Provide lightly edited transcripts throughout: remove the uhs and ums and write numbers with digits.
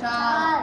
4.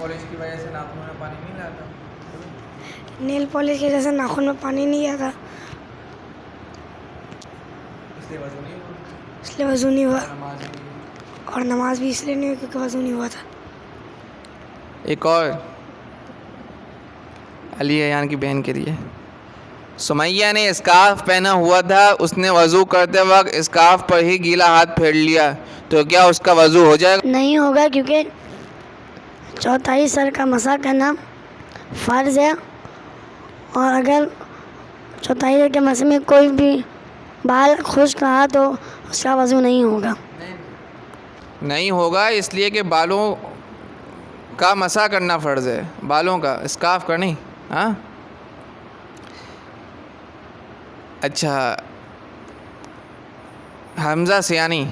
Polish की वजह से नाखून में पानी नहीं आता, नेल पॉलिश की वजह से नाखून में पानी नहीं आता, इसलिए वज़ू नहीं हुआ, इसलिए वज़ू नहीं हुआ, नमाज नहीं हुई। और नमाज भी इसलिए नहीं हुई क्योंकि वज़ू नहीं हुआ था। एक और अली अयान की बहन के लिए, सुमैया ने स्कार्फ पहना हुआ था, उसने वज़ू करते वक्त स्कार्फ पर ही गीला हाथ फेर लिया, तो क्या उसका वज़ू हो जाएगा? नहीं होगा क्योंकि चौथाई सर का मसा करना फ़र्ज़ है, और अगर चौथाई सर के मसे में कोई भी बाल खुश्क रहा तो उसका वज़ू नहीं होगा। नहीं होगा इसलिए कि बालों का मसा करना फ़र्ज़ है, बालों का, स्कार्फ का नहीं। हाँ अच्छा, हमज़ा सियानी,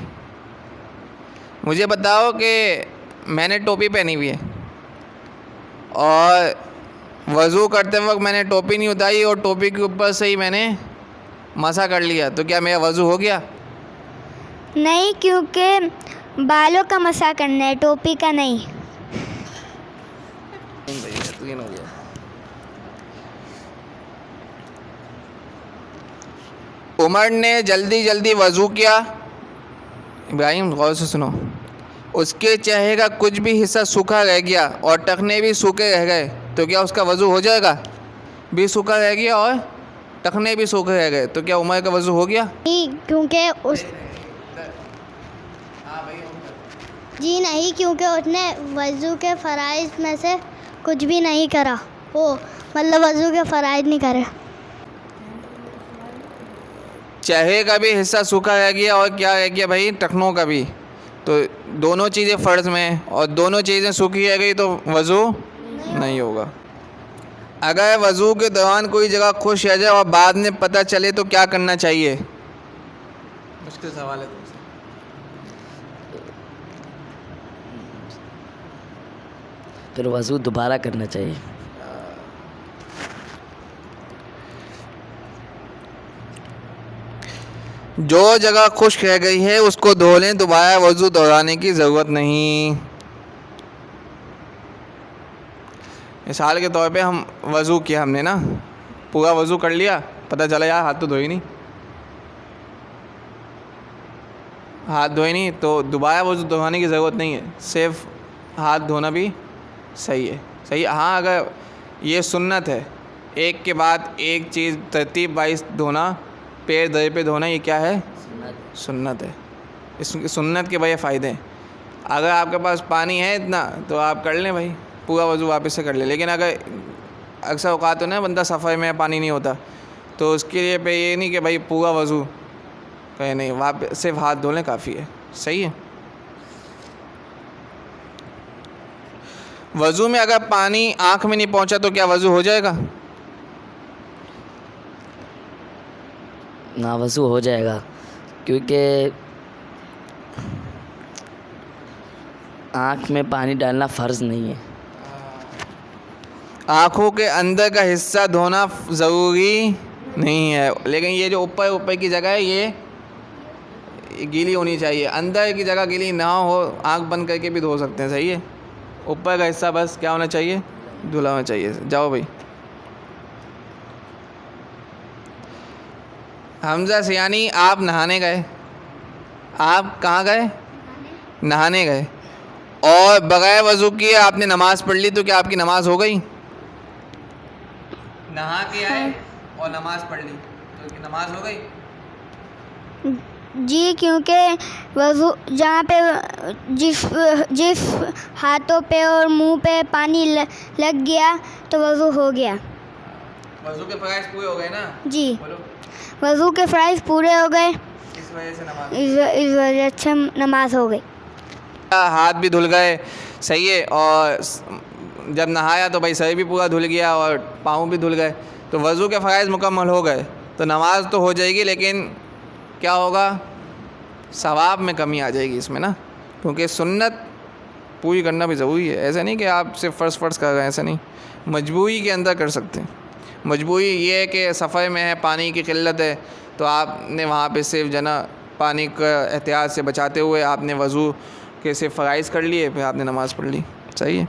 मुझे बताओ कि मैंने टोपी पहनी हुई है और वज़ू करते वक्त मैंने टोपी नहीं उतारी और टोपी के ऊपर से ही मैंने मसा कर लिया, तो क्या मेरा वज़ू हो गया? नहीं, क्योंकि बालों का मसा करना है, टोपी का नहीं। हो गया। उमर ने जल्दी जल्दी वज़ू किया, इब्राहिम गौर से सुनो, उसके चेहरे का कुछ भी हिस्सा सूखा रह गया और टखने भी सूखे रह गए, तो क्या उसका वज़ू हो जाएगा? भी सूखा रह गया और टखने भी सूखे रह गए, तो क्या उमर का वज़ू हो गया? नहीं, क्योंकि उसने वज़ू के फ़राइज़ में से कुछ भी नहीं करा, वो मतलब वज़ू के फ़राइज़ नहीं करे। चेहरे का भी हिस्सा सूखा रह गया और क्या रह गया भाई? टखनों का भी, तो दोनों चीज़ें फ़र्ज़ में हैं और दोनों चीज़ें सूखी रह गई तो वज़ू नहीं होगा। अगर वज़ू के दौरान कोई जगह खुश रह जाए और बाद में पता चले तो क्या करना चाहिए? मुश्किल सवाल है तुमसे। फिर वज़ू दोबारा करना चाहिए। जो जगह खुश्क रह गई है उसको धो लें, दोबारा वज़ू दोहराने की ज़रूरत नहीं। मिसाल के तौर पे हम वज़ू किया, हमने ना पूरा वज़ू कर लिया, पता चला यार हाथ तो धोई नहीं, हाथ धोए नहीं, तो दोबारा वज़ू दोहराने की ज़रूरत नहीं है, सिर्फ हाथ धोना भी सही है। सही है, हाँ अगर ये सुन्नत है, एक के बाद एक चीज़ तरतीब वाइज धोना, पैर दर पे धोना, ये क्या है? सुन्नत है। इस सुन्नत के भाई फ़ायदे हैं। अगर आपके पास पानी है इतना तो आप कर लें भाई, पूरा वज़ू वापस से कर लें, लेकिन अगर अक्सर औक़ात तो ना बंदा सफ़र में पानी नहीं होता, तो उसके लिए पे ये नहीं कि भाई पूरा वज़ू कहीं नहीं, वापस सिर्फ हाथ धो लें काफ़ी है। सही है। वज़ू में अगर पानी आँख में नहीं पहुँचा तो क्या वज़ू हो जाएगा? ना, वज़ू हो जाएगा, क्योंकि आँख में पानी डालना फ़र्ज़ नहीं है। आँखों के अंदर का हिस्सा धोना ज़रूरी नहीं है, लेकिन ये जो ऊपर की जगह है ये गीली होनी चाहिए, अंदर की जगह गीली ना हो, आँख बंद करके भी धो सकते हैं। सही है, ऊपर का हिस्सा बस क्या होना चाहिए? धुला होना चाहिए। जाओ भाई। हमज़ा सियानी, आप नहाने गए, आप कहाँ गए? नहाने गए, और बग़ैर वज़ू किए आपने नमाज़ पढ़ ली, तो क्या आपकी नमाज़ हो गई? नहा के आए और नमाज़ पढ़ ली तो नमाज़ हो गई? जी, क्योंकि वज़ू जहाँ पे जिस हाथों पे और मुंह पे पानी लग गया तो वज़ू हो गया। वज़ू के फ़राइज़ पूरे हो गए ना? जी, बोलो। वज़ू के फ़राइज़ पूरे हो गए, इस वजह से नमाज़, इस वजह से नमाज़ हो गई। हाथ भी धुल गए, सही है, और जब नहाया तो भाई सर भी पूरा धुल गया और पाँव भी धुल गए, तो वज़ू के फ़राइज़ मुकम्मल हो गए, तो नमाज़ तो हो जाएगी, लेकिन क्या होगा? सवाब में कमी आ जाएगी इसमें ना, क्योंकि सुन्नत पूरी करना भी ज़रूरी है। ऐसा नहीं कि आप सिर्फ फ़र्ज़ कर रहे हैं, ऐसा नहीं, मजबूरी के अंदर कर सकते हैं। मजबूरी ये है कि सफ़र में है, पानी की किल्लत है, तो आपने वहाँ पे सिर्फ जना पानी का एहतियात से बचाते हुए आपने वज़ू के सिर्फ फ़राइज़ कर लिए, फिर आपने नमाज़ पढ़ ली। सही है।